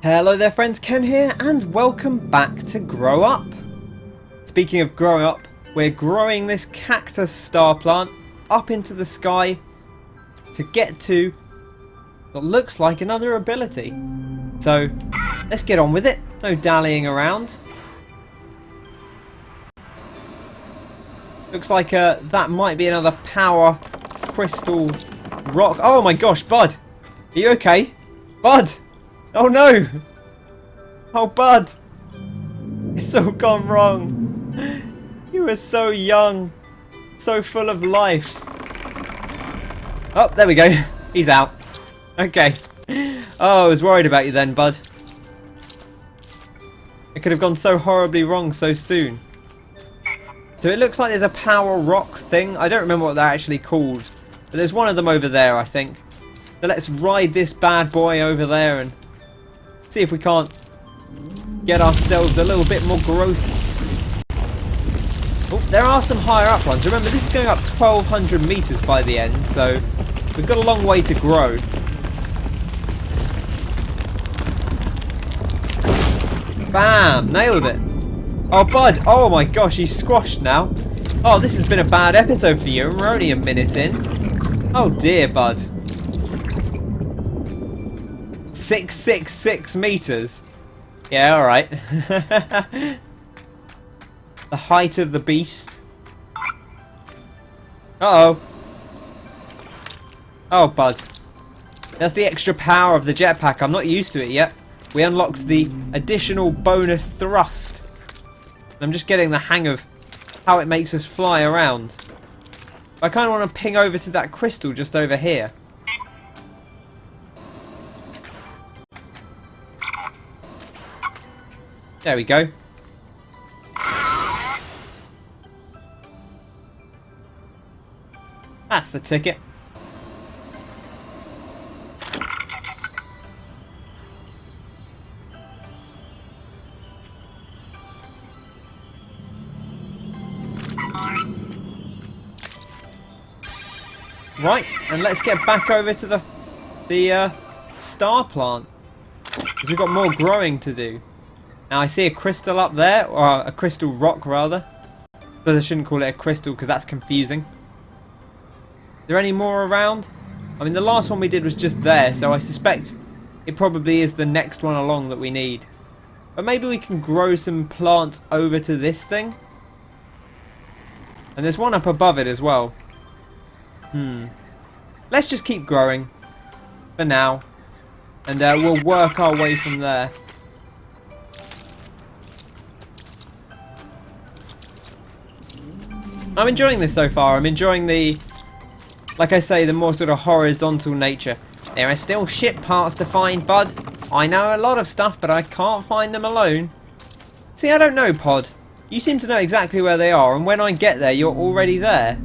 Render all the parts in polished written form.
Hello there friends, Ken here and welcome back to Grow Up. Speaking of growing up, we're growing this cactus star plant up into the sky to get to what looks like another ability. So let's get on with it, no dallying around. Looks like that might be another power crystal rock. Oh my gosh, Bud! Are you okay? Bud! Oh no! Oh Bud! It's all gone wrong. You were so young. So full of life. Oh, there we go. He's out. Okay. Oh, I was worried about you then, Bud. It could have gone so horribly wrong so soon. So it looks like there's a power rock thing. I don't remember what they're actually called. But there's one of them over there, I think. So let's ride this bad boy over there and see if we can't get ourselves a little bit more growth. Oh, there are some higher up ones. Remember, this is going up 1,200 meters by the end, so we've got a long way to grow. Bam! Nailed it. Oh, Bud. Oh my gosh, he's squashed now. Oh, this has been a bad episode for you, and we're only a minute in. Oh dear, Bud. 666 meters. Yeah, alright. The height of the beast. Uh-oh. Oh, Bud. That's the extra power of the jetpack. I'm not used to it yet. We unlocked the additional bonus thrust. I'm just getting the hang of how it makes us fly around. I kind of want to ping over to that crystal just over here. There we go. That's the ticket. Right, and let's get back over to the star plant, because we've got more growing to do. Now I see a crystal up there, or a crystal rock rather. But I shouldn't call it a crystal because that's confusing. Are there any more around? I mean, the last one we did was just there, so I suspect it probably is the next one along that we need. But maybe we can grow some plants over to this thing. And there's one up above it as well. Let's just keep growing for now. And we'll work our way from there. I'm enjoying this so far. I'm enjoying the, like I say, the more sort of horizontal nature. There are still ship parts to find, Bud. I know a lot of stuff, but I can't find them alone. See, I don't know, Pod. You seem to know exactly where they are, and when I get there, you're already there.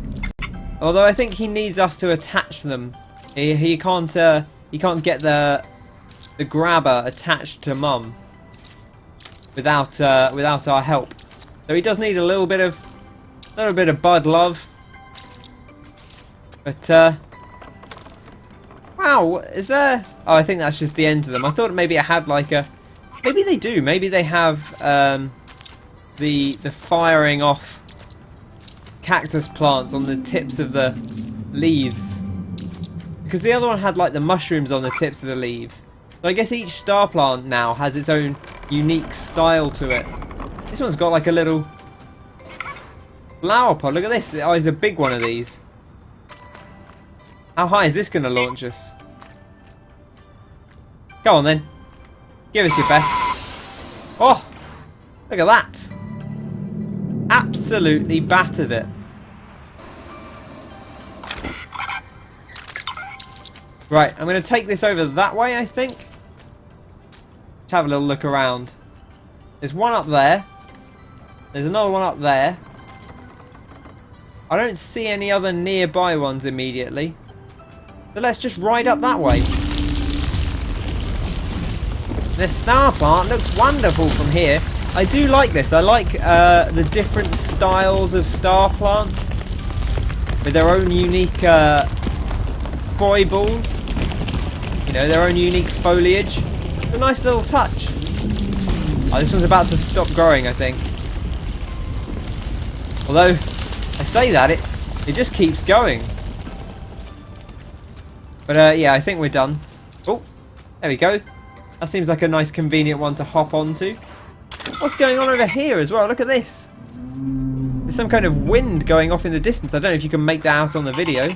Although I think he needs us to attach them. He can't get the grabber attached to Mum without our help. So he does need a little bit of Bud love. But wow, is there? Oh, I think that's just the end of them. I thought maybe it had like a. Maybe they do. Maybe they have the firing off cactus plants on the tips of the leaves, because the other one had like the mushrooms on the tips of the leaves. So I guess each star plant now has its own unique style to it. This one's got like a little flower pod. Look at this. Oh, it's a big one of these. How high is this going to launch us? Go on then. Give us your best. Oh, look at that. Absolutely battered it. Right, I'm going to take this over that way, I think. Let's have a little look around. There's one up there. There's another one up there. I don't see any other nearby ones immediately. So let's just ride up that way. This star plant looks wonderful from here. I do like this. I like the different styles of star plant with their own unique foibles. You know, their own unique foliage. It's a nice little touch. Oh, this one's about to stop growing, I think. Although, I say that, it just keeps going. But yeah, I think we're done. Oh, there we go. That seems like a nice convenient one to hop onto. What's going on over here as well? Look at this. There's some kind of wind going off in the distance. I don't know if you can make that out on the video.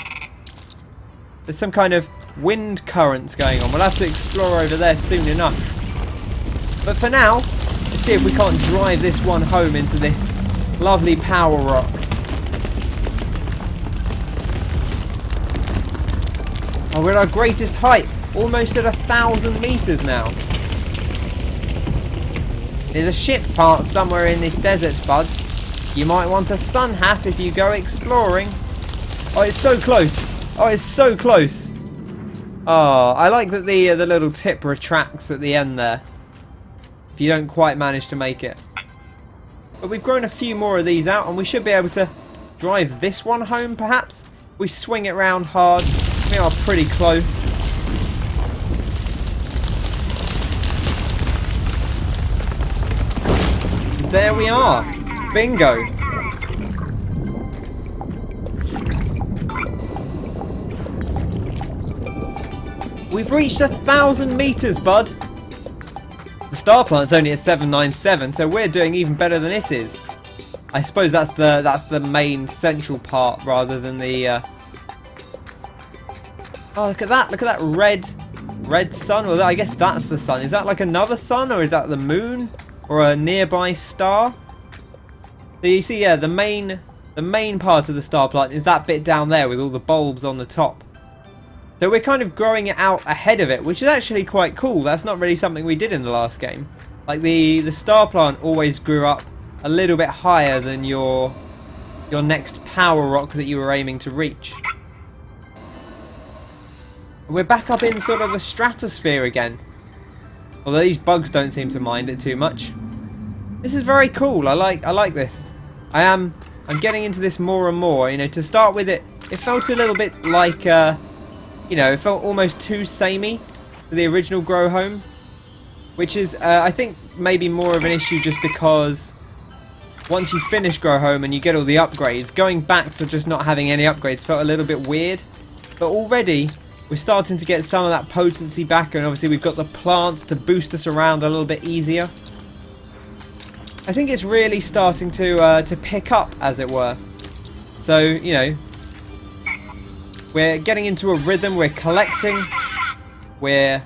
There's some kind of wind currents going on. We'll have to explore over there soon enough. But for now, let's see if we can't drive this one home into this lovely power rock. Oh, we're at our greatest height. Almost at 1,000 meters now. There's a ship part somewhere in this desert, bud. You might want a sun hat if you go exploring. Oh, it's so close. Oh, it's so close. Oh, I like that the little tip retracts at the end there. If you don't quite manage to make it. But we've grown a few more of these out, and we should be able to drive this one home, perhaps. We swing it round hard. We are pretty close. There we are. Bingo. We've reached 1,000 meters, bud. The star plant's only at 797, so we're doing even better than it is. I suppose that's the main central part rather than the. Oh, look at that! Look at that red sun. Well, I guess that's the sun. Is that like another sun, or is that the moon, or a nearby star? So you see, yeah, the main part of the star plant is that bit down there with all the bulbs on the top. So we're kind of growing it out ahead of it, which is actually quite cool. That's not really something we did in the last game. Like the star plant always grew up a little bit higher than your next power rock that you were aiming to reach. We're back up in sort of the stratosphere again. Although these bugs don't seem to mind it too much. This is very cool. I like this. I'm getting into this more and more. You know, to start with it felt a little bit like you know, it felt almost too samey to the original Grow Home, which is I think maybe more of an issue just because once you finish Grow Home and you get all the upgrades, going back to just not having any upgrades felt a little bit weird. But already we're starting to get some of that potency back, and obviously we've got the plants to boost us around a little bit easier. I think it's really starting to pick up, as it were. So, you know, we're getting into a rhythm, we're collecting, we're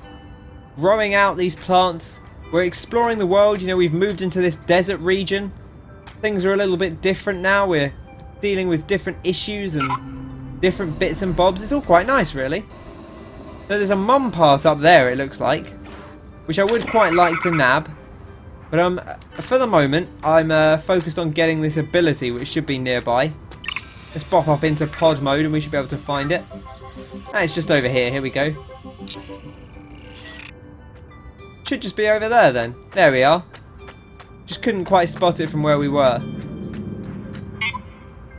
growing out these plants, we're exploring the world. You know, we've moved into this desert region. Things are a little bit different now. We're dealing with different issues and different bits and bobs. It's all quite nice, really. So there's a M.O.M part up there, it looks like, which I would quite like to nab. But for the moment, I'm focused on getting this ability, which should be nearby. Let's pop up into P.O.D mode and we should be able to find it. Ah, it's just over here. Here we go. Should just be over there then. There we are. Just couldn't quite spot it from where we were.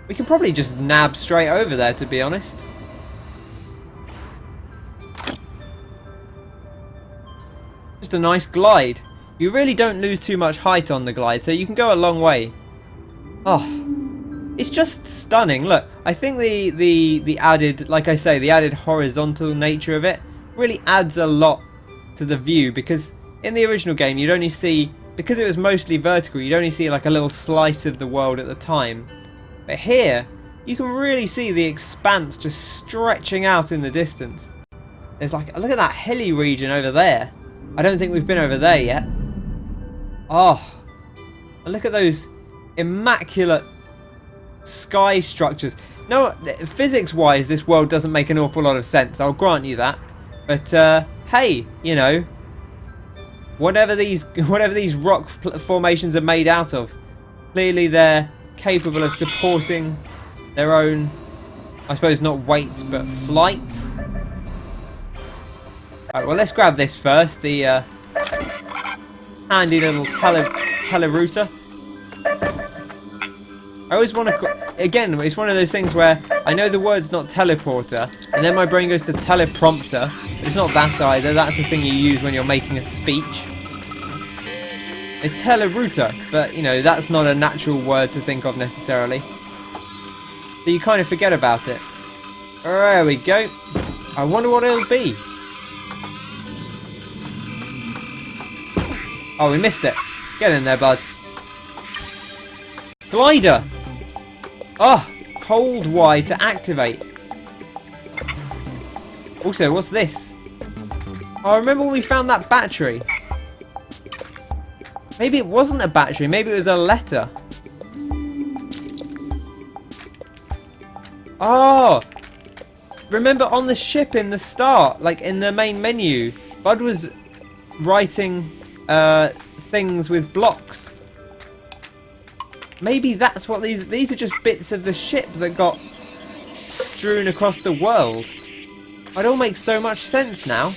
We can probably just nab straight over there, to be honest. Just a nice glide. You really don't lose too much height on the glide, so you can go a long way. Oh. It's just stunning. Look, I think the added, like I say, the added horizontal nature of it really adds a lot to the view, because in the original game you'd only see, because it was mostly vertical, you'd only see like a little slice of the world at the time. But here, you can really see the expanse just stretching out in the distance. There's like, look at that hilly region over there. I don't think we've been over there yet. Oh, and look at those immaculate sky structures. No, physics-wise, this world doesn't make an awful lot of sense. I'll grant you that. But hey, you know, whatever these rock formations are made out of, clearly they're capable of supporting their own, I suppose not weights, but flight. Alright, well, let's grab this first. The handy little telerouter. I always want to, again, it's one of those things where I know the word's not teleporter, and then my brain goes to teleprompter, It's not that either. That's the thing you use when you're making a speech. It's telerouter, but, you know, that's not a natural word to think of necessarily. So you kind of forget about it. There we go. I wonder what it'll be. Oh, we missed it. Get in there, bud. Glider! Oh, hold Y to activate. Also, what's this? Oh, I remember when we found that battery. Maybe it wasn't a battery. Maybe it was a letter. Oh! Remember on the ship in the start, like in the main menu, Bud was writing things with blocks. Maybe that's what these are just bits of the ship that got strewn across the world. It all makes so much sense now.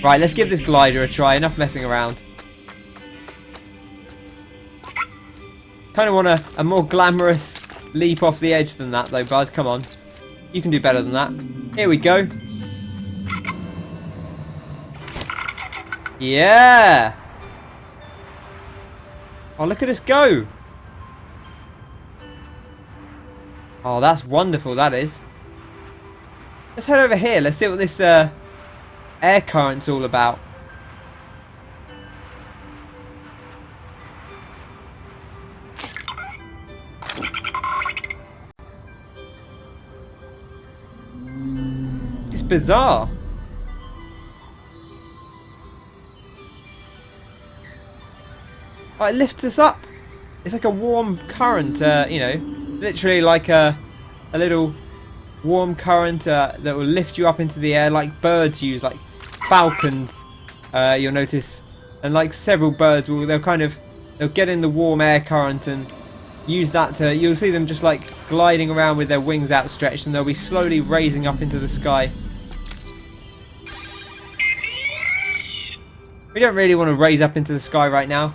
Right, let's give this glider a try. Enough messing around. Kind of want a more glamorous leap off the edge than that though, Bud. Come on. You can do better than that. Here we go. Yeah! Oh, look at us go! Oh, that's wonderful, that is. Let's head over here. Let's see what this air current's all about. It's bizarre. Oh, it lifts us up. It's like a warm current, you know, literally like a little warm current that will lift you up into the air like birds use, like falcons, you'll notice, and like several birds they'll get in the warm air current and use that to, you'll see them just like gliding around with their wings outstretched, and they'll be slowly raising up into the sky. We don't really want to raise up into the sky right now.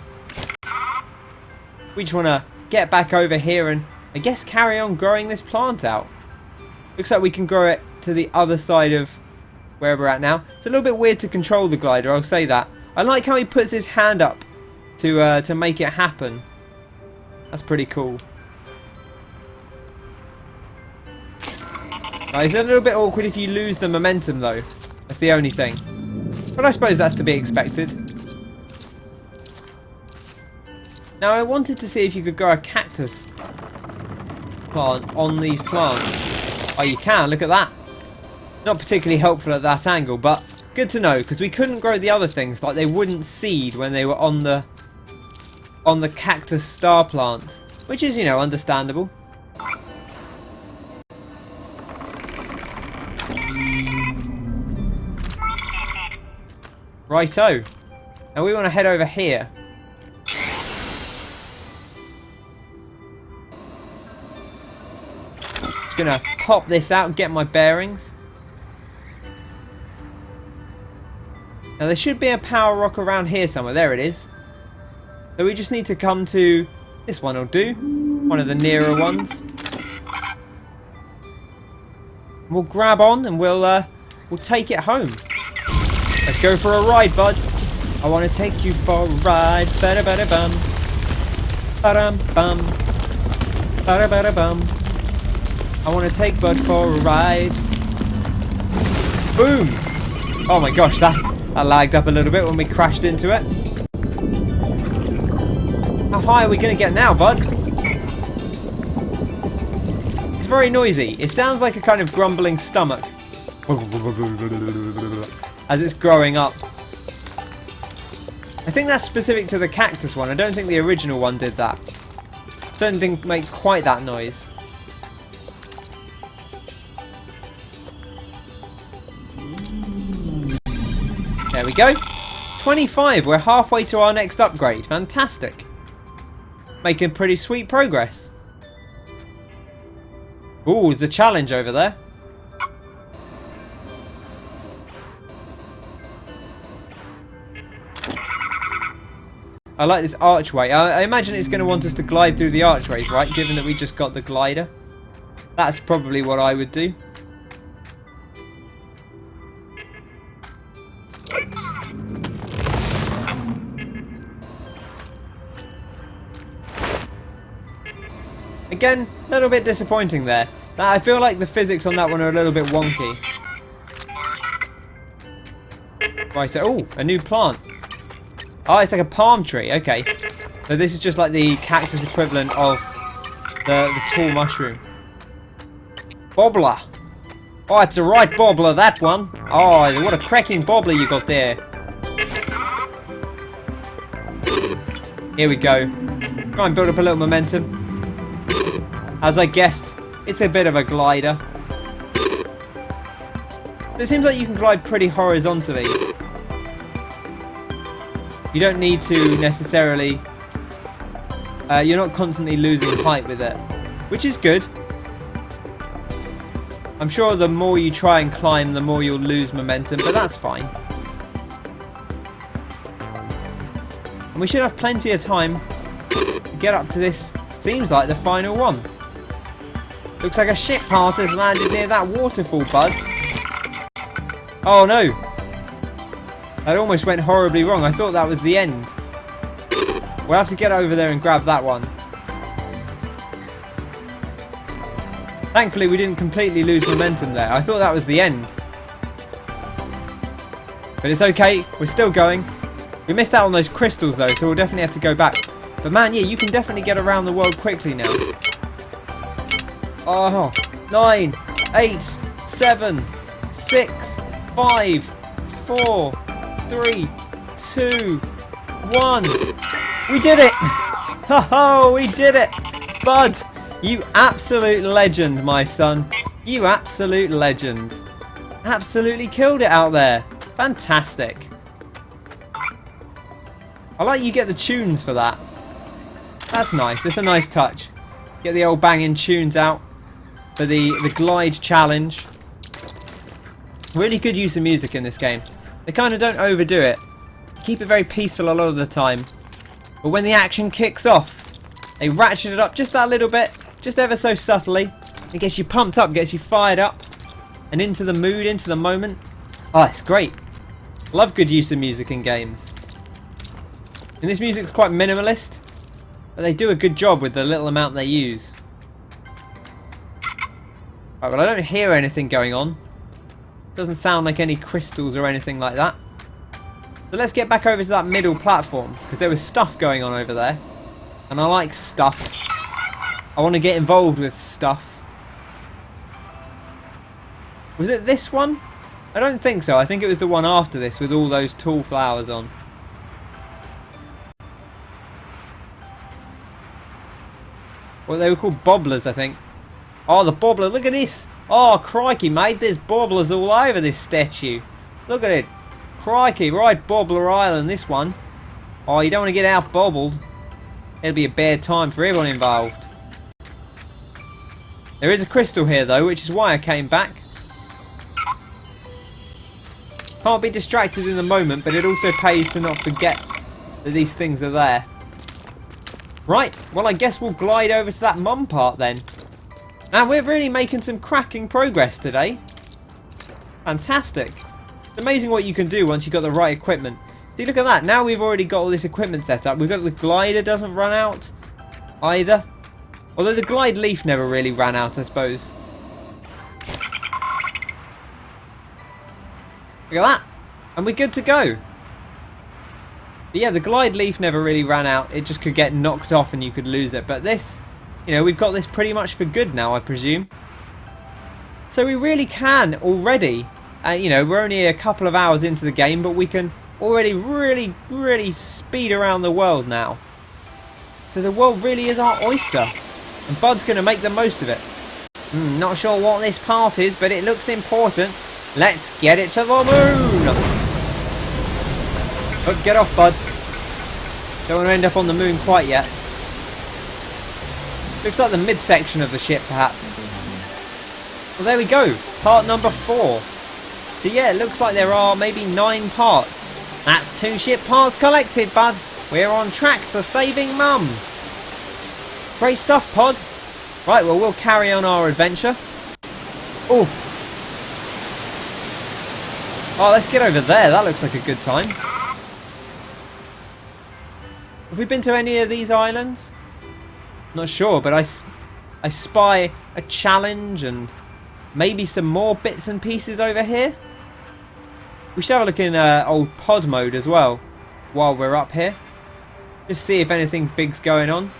We just want to get back over here and I guess carry on growing this plant out. Looks like we can grow it to the other side of where we're at now. It's a little bit weird to control the glider, I'll say that. I like how he puts his hand up to make it happen. That's pretty cool. Right, it's a little bit awkward if you lose the momentum though. That's the only thing. But I suppose that's to be expected. Now I wanted to see if you could grow a cactus plant on these plants. Oh, you can, look at that. Not particularly helpful at that angle, but good to know, because we couldn't grow the other things, like they wouldn't seed when they were on the cactus star plant, which is, you know, understandable. Righto. Now we want to head over here. Just gonna pop this out and get my bearings. Now there should be a power rock around here somewhere. There it is. So we just need to come to this one will do. One of the nearer ones. We'll grab on and we'll take it home. Let's go for a ride, bud. I want to take you for a ride. Bada bada bum. Badum bum. Bada bada bum. I want to take Bud for a ride. Boom! Oh my gosh, that lagged up a little bit when we crashed into it. How high are we going to get now, Bud? It's very noisy. It sounds like a kind of grumbling stomach as it's growing up. I think that's specific to the cactus one. I don't think the original one did that. Certainly didn't make quite that noise. There we go. 25. We're halfway to our next upgrade. Fantastic. Making pretty sweet progress. Ooh, there's a challenge over there. I like this archway. I imagine it's going to want us to glide through the archways, right? Given that we just got the glider. That's probably what I would do. Again, a little bit disappointing there. I feel like the physics on that one are a little bit wonky. Right, so, oh, a new plant. Oh, it's like a palm tree. Okay. So this is just like the cactus equivalent of the tall mushroom. Bobbler. Oh, it's a right bobbler, that one. Oh, what a cracking bobbler you got there. Here we go. Try and build up a little momentum. As I guessed, it's a bit of a glider. It seems like you can glide pretty horizontally. You don't need to necessarily... you're not constantly losing height with it, which is good. I'm sure the more you try and climb, the more you'll lose momentum, but that's fine. And we should have plenty of time to get up to this, seems like the final one. Looks like a ship part has landed near that waterfall, bud. Oh no! That almost went horribly wrong. I thought that was the end. We'll have to get over there and grab that one. Thankfully, we didn't completely lose momentum there. I thought that was the end. But it's okay. We're still going. We missed out on those crystals, though, so we'll definitely have to go back. But man, yeah, you can definitely get around the world quickly now. Oh, 9, 8, 7, 6, 5, 4, 3, 2, 1. We did it! Oh, we did it! Bud, you absolute legend, my son. You absolute legend. Absolutely killed it out there. Fantastic. I like you get the tunes for that. That's nice. It's a nice touch. Get the old banging tunes out for the glide challenge. Really good use of music in this game. They kind of don't overdo it. Keep it very peaceful a lot of the time. But when the action kicks off, they ratchet it up just that little bit, just ever so subtly. It gets you pumped up, gets you fired up, and into the mood, into the moment. Oh, it's great. Love good use of music in games. And this music's quite minimalist, but they do a good job with the little amount they use. Right, well, I don't hear anything going on. Doesn't sound like any crystals or anything like that. So let's get back over to that middle platform, because there was stuff going on over there. And I like stuff. I want to get involved with stuff. Was it this one? I don't think so. I think it was the one after this with all those tall flowers on. Well, they were called bobblers, I think. Oh, the bobbler. Look at this. Oh, crikey, mate. There's bobblers all over this statue. Look at it. Crikey, right, Bobbler Island, this one. Oh, you don't want to get out bobbled. It'll be a bad time for everyone involved. There is a crystal here, though, which is why I came back. Can't be distracted in the moment, but it also pays to not forget that these things are there. Right, well, I guess we'll glide over to that M.O.M part then. And we're really making some cracking progress today. Fantastic. It's amazing what you can do once you've got the right equipment. See, look at that. Now we've already got all this equipment set up. We've got the glider doesn't run out either. Although the glide leaf never really ran out, I suppose. Look at that. And we're good to go. But yeah, the glide leaf never really ran out. It just could get knocked off and you could lose it. But this, you know, we've got this pretty much for good now, I presume. So we really can already, you know, we're only a couple of hours into the game, but we can already really speed around the world now. So the world really is our oyster. And Bud's going to make the most of it. Not sure what this part is, but it looks important. Let's get it to the moon! Oh, get off, Bud. Don't want to end up on the moon quite yet. Looks like the midsection of the ship, perhaps. Well, there we go. Part number 4. So yeah, it looks like there are maybe 9 parts. That's 2 ship parts collected, Bud. We're on track to saving Mum. Great stuff, Pod. Right, well, we'll carry on our adventure. Oh, let's get over there. That looks like a good time. Have we been to any of these islands? Not sure, but I spy a challenge and maybe some more bits and pieces over here. We should have a look in old P.O.D mode as well while we're up here. Just see if anything big's going on.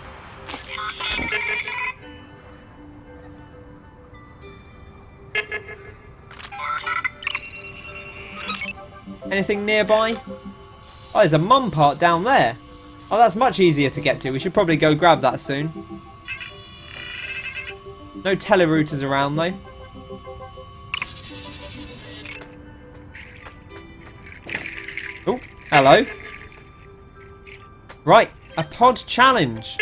Anything nearby? Oh, there's a M.O.M part down there. Oh, that's much easier to get to. We should probably go grab that soon. No telerouters around though. Oh, hello. Right, a P.O.D challenge.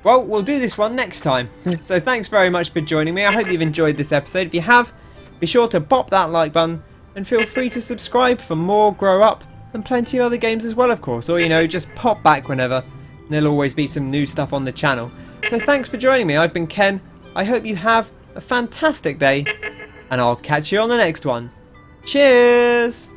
Well, we'll do this one next time. So thanks very much for joining me. I hope you've enjoyed this episode. If you have, be sure to pop that like button and feel free to subscribe for more Grow Up and plenty of other games as well, of course. Or, you know, just pop back whenever. There'll always be some new stuff on the channel. So thanks for joining me. I've been Ken. I hope you have a fantastic day, and I'll catch you on the next one. Cheers!